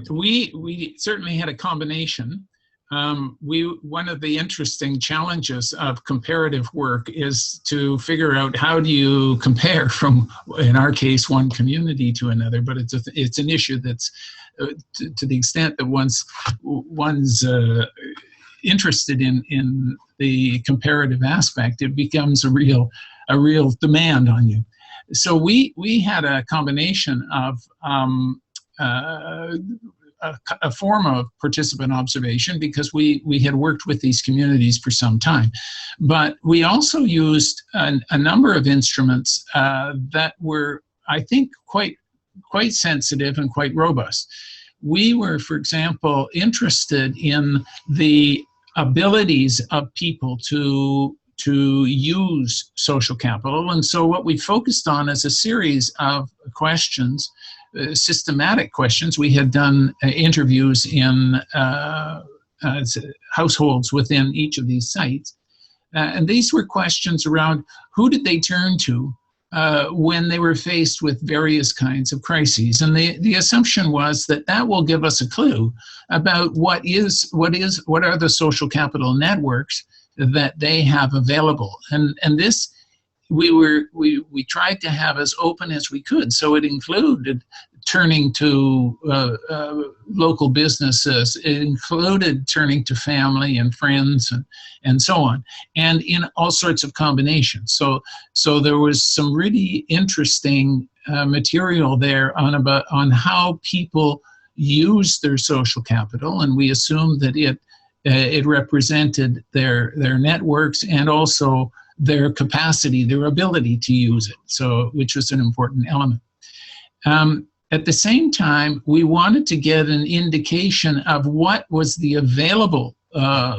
We certainly had a combination. One of the interesting challenges of comparative work is to figure out how do you compare from, in our case, one community to another. But it's an issue that's to the extent that one's interested in the comparative aspect, it becomes a real demand on you. So we had a combination of a form of participant observation because we had worked with these communities for some time, but we also used a number of instruments that were, I think, quite sensitive and quite robust. We were, for example, interested in the abilities of people to use social capital, and so what we focused on is a series of questions, systematic questions. We had done interviews in households within each of these sites, and these were questions around who did they turn to when they were faced with various kinds of crises. And the assumption was that will give us a clue about what are the social capital networks that they have available. And this we tried to have as open as we could. So it included turning to local businesses. It included turning to family and friends and so on, and in all sorts of combinations. So there was some really interesting material there on how people use their social capital, and we assumed that it represented their networks and also their capacity, their ability to use it, so which was an important element. At the same time, we wanted to get an indication of what was the available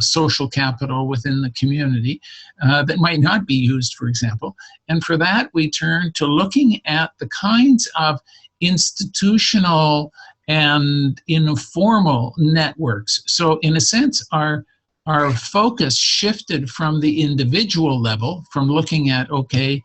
social capital within the community that might not be used, for example. And for that, we turned to looking at the kinds of institutional and informal networks. So in a sense, our focus shifted from the individual level, from looking at, okay,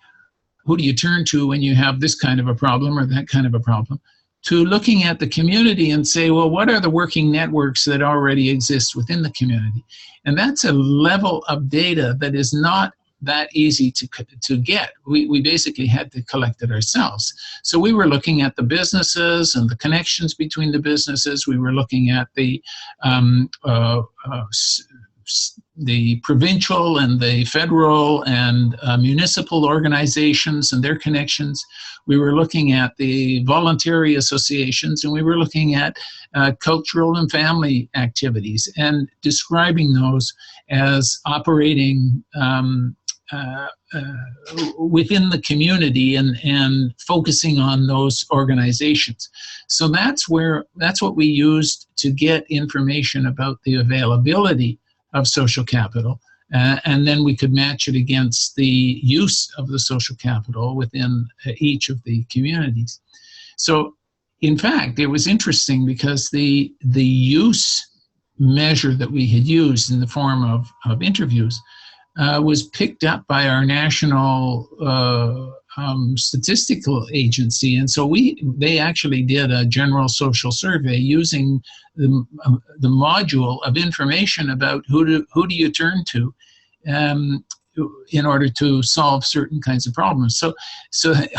who do you turn to when you have this kind of a problem or that kind of a problem, to looking at the community and say, well, what are the working networks that already exist within the community? And that's a level of data that is not that easy to get. We basically had to collect it ourselves. So we were looking at the businesses and the connections between the businesses. We were looking at the provincial and the federal and municipal organizations and their connections. We were looking at the voluntary associations, and we were looking at cultural and family activities and describing those as operating within the community and focusing on those organizations. So that's what we used to get information about the availability of social capital, and then we could match it against the use of the social capital within each of the communities. So in fact, it was interesting because the use measure that we had used in the form of interviews was picked up by our national statistical agency, and so they actually did a general social survey using the module of information about who do you turn to in order to solve certain kinds of problems. So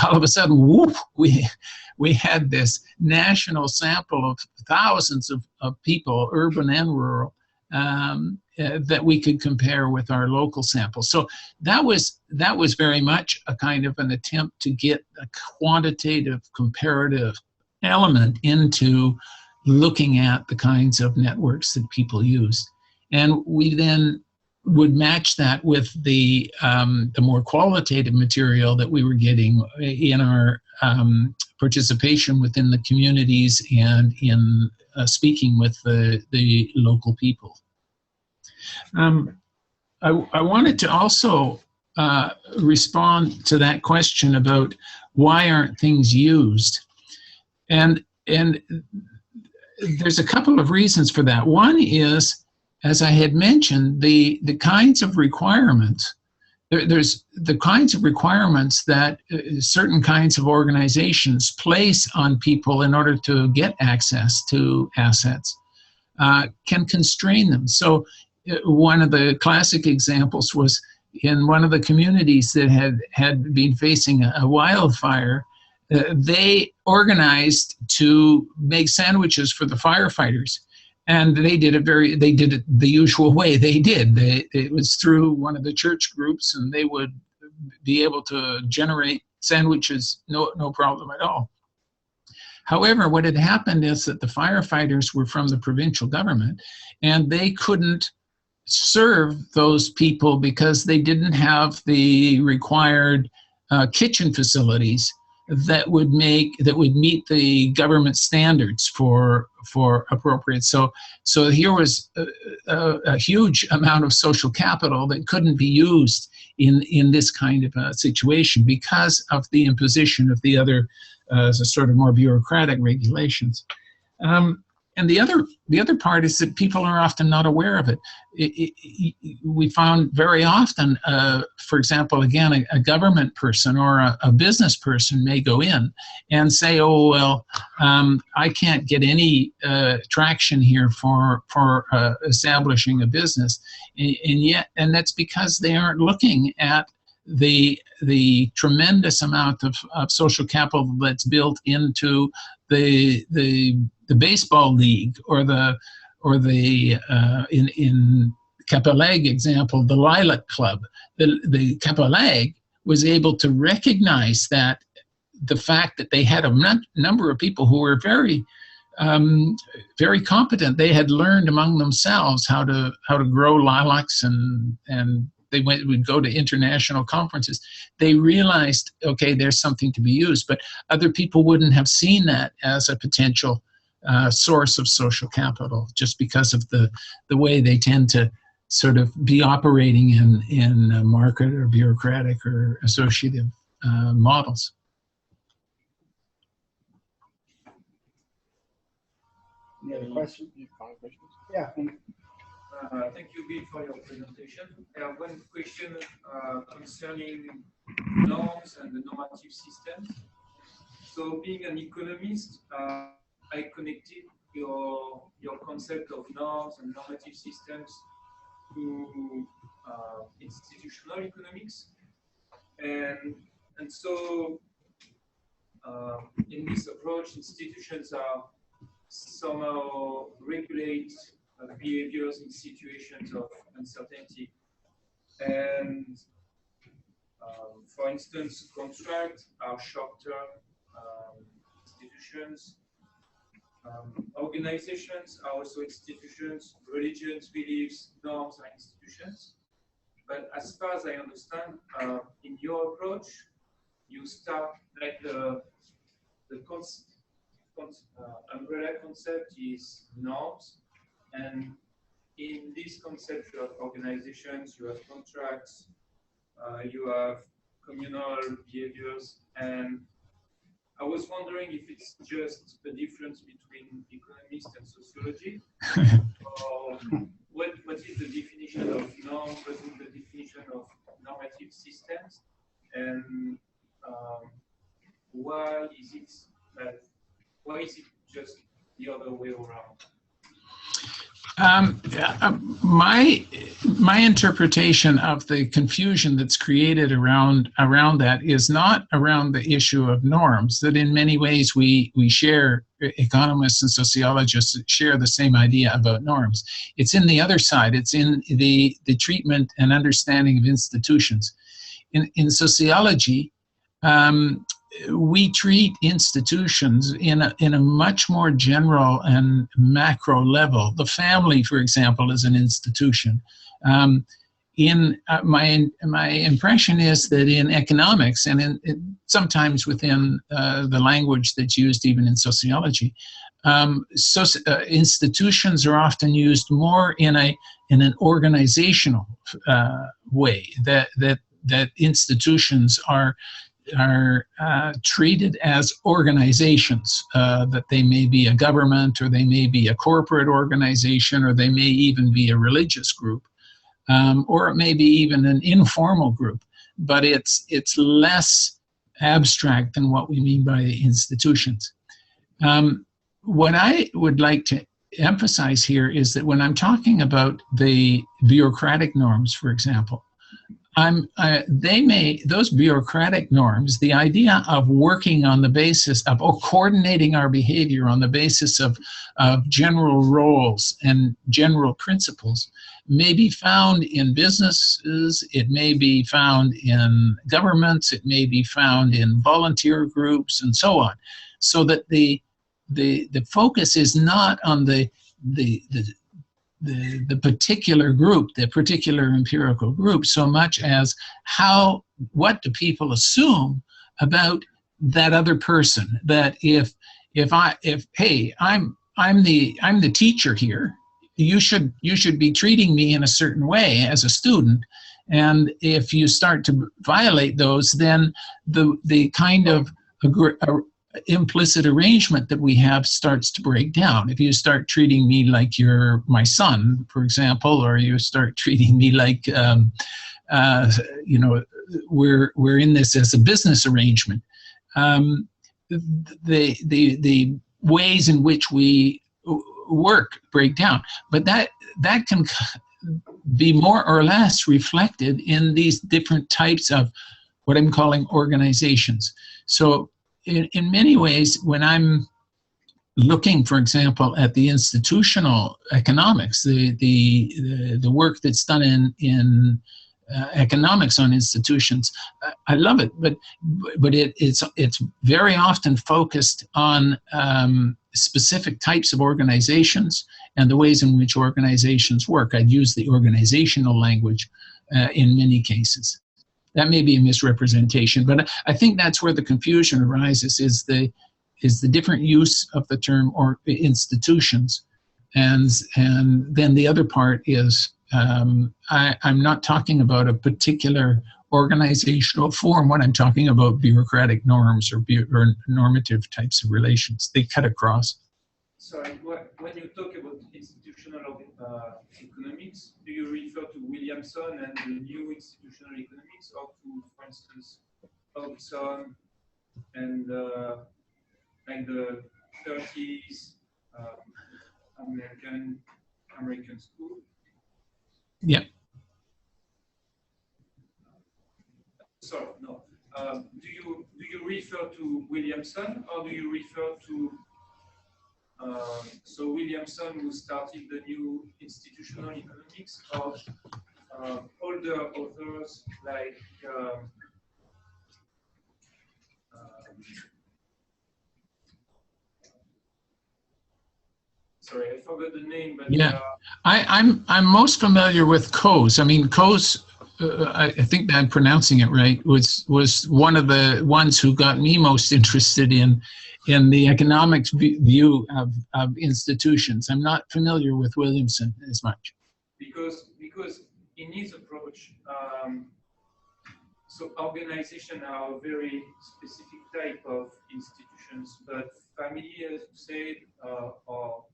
all of a sudden, whoop, we had this national sample of thousands of people, urban and rural, that we could compare with our local sample. So that was very much a kind of an attempt to get a quantitative comparative element into looking at the kinds of networks that people use. And we then would match that with the more qualitative material that we were getting in our participation within the communities and in speaking with the local people. I wanted to also respond to that question about why aren't things used, and there's a couple of reasons for that. One is, as I had mentioned, the kinds of requirements. There's the kinds of requirements that certain kinds of organizations place on people in order to get access to assets can constrain them. So one of the classic examples was in one of the communities that had been facing a wildfire. They organized to make sandwiches for the firefighters, and they did it the usual way. It was through one of the church groups, and they would be able to generate sandwiches, no problem at all. However, what had happened is that the firefighters were from the provincial government, and they couldn't serve those people because they didn't have the required kitchen facilities that would meet the government standards for appropriate. So here was a huge amount of social capital that couldn't be used in this kind of a situation because of the imposition of the other sort of more bureaucratic regulations. And the other part is that people are often not aware of it. We found very often, for example, again, a government person or a business person may go in and say, oh, well, I can't get any traction here for establishing a business. And that's because they aren't looking at the tremendous amount of social capital that's built into the baseball league or the in Capelag example, the Lilac Club. The Capelag was able to recognize that the fact that they had a number of people who were very very competent. They had learned among themselves how to grow lilacs, and they would go to international conferences. They realized, okay, there's something to be used, but other people wouldn't have seen that as a potential source of social capital, just because of the way they tend to sort of be operating in market or bureaucratic or associative models. Any other questions? Yeah. Thank you, Bill, for your presentation. I have one question concerning norms and the normative systems. So, being an economist, I connected your concept of norms and normative systems to institutional economics, and so in this approach, institutions are somehow regulate behaviors in situations of uncertainty. And for instance, contracts are short-term institutions. Organizations are also institutions. Religions, beliefs, norms are institutions. But as far as I understand, in your approach, you start like the umbrella concept is norms, and in this concept you have organizations, you have contracts, you have communal behaviors, and I was wondering if it's just a difference between economists and sociology, or what is the definition of norms, what is the definition of normative systems, and why is it just the other way around? My interpretation of the confusion that's created around that is not around the issue of norms, that in many ways we share, economists and sociologists share the same idea about norms. It's in the other side. It's in the treatment and understanding of institutions. In sociology, we treat institutions in a much more general and macro level. The family, for example, is an institution. My impression is that in economics and sometimes within the language that's used even in sociology, institutions are often used more in an organizational way. That institutions are treated as organizations, that they may be a government, or they may be a corporate organization, or they may even be a religious group, or it may be even an informal group, but it's less abstract than what we mean by institutions. What I would like to emphasize here is that when I'm talking about the bureaucratic norms, for example, those bureaucratic norms, the idea of working on the basis of, or coordinating our behavior on the basis of general roles and general principles, may be found in businesses, it may be found in governments, it may be found in volunteer groups, and so on. So that the focus is not on the particular group, the particular empirical group, so much as what do people assume about that other person? That if hey, I'm the teacher here, you should be treating me in a certain way as a student, and if you start to violate those, then the kind of implicit arrangement that we have starts to break down. If you start treating me like you're my son, for example, or you start treating me like we're in this as a business arrangement, the ways in which we work break down. But be more or less reflected in these different types of what I'm calling organizations. So in many ways, when I'm looking, for example, at the institutional economics, the work that's done in economics on institutions, I love it, but it's very often focused on specific types of organizations and the ways in which organizations work. I'd use the organizational language in many cases. That may be a misrepresentation, but I think that's where the confusion arises, is the different use of the term or institutions. And then the other part is I'm not talking about a particular organizational form when I'm talking about bureaucratic norms or normative types of relations. They cut across. Sorry, when you talk about institutional economics, do you refer to Williamson and the new institutional economics, or to, for instance, Hobson and like the 30s American school? Yeah. Sorry, no. Do you refer to Williamson, or do you refer to so Williamson, who started the new institutional economics, or older authors like sorry, I forgot the name, but yeah, I'm most familiar with Coase. I mean, Coase, I think I'm pronouncing it right, was one of the ones who got me most interested in the economics view of institutions. I'm not familiar with Williamson as much. Because in his approach, so organizations are a very specific type of institutions, but family, as you said, or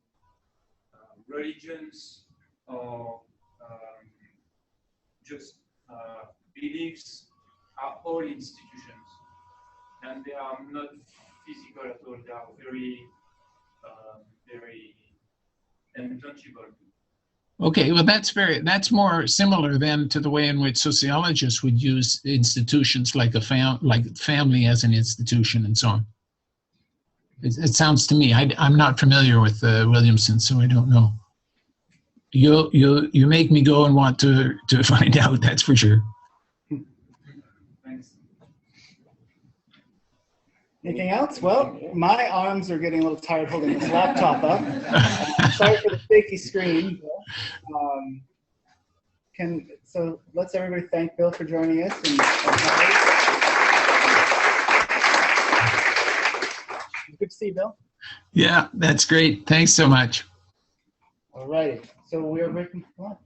religions, or just beliefs are all institutions, and they are not physical at all. They are very, very intangible. Okay, well, that's more similar then to the way in which sociologists would use institutions like family as an institution and so on. It sounds to me. I'm not familiar with Williamson, so I don't know. You make me go and want to find out. That's for sure. Thanks. Anything else? Well, my arms are getting a little tired holding this laptop up. Sorry for the shaky screen. So let's everybody thank Bill for joining us. Good to see you, Bill. Yeah, that's great. Thanks so much. All righty. So we are breaking for lunch.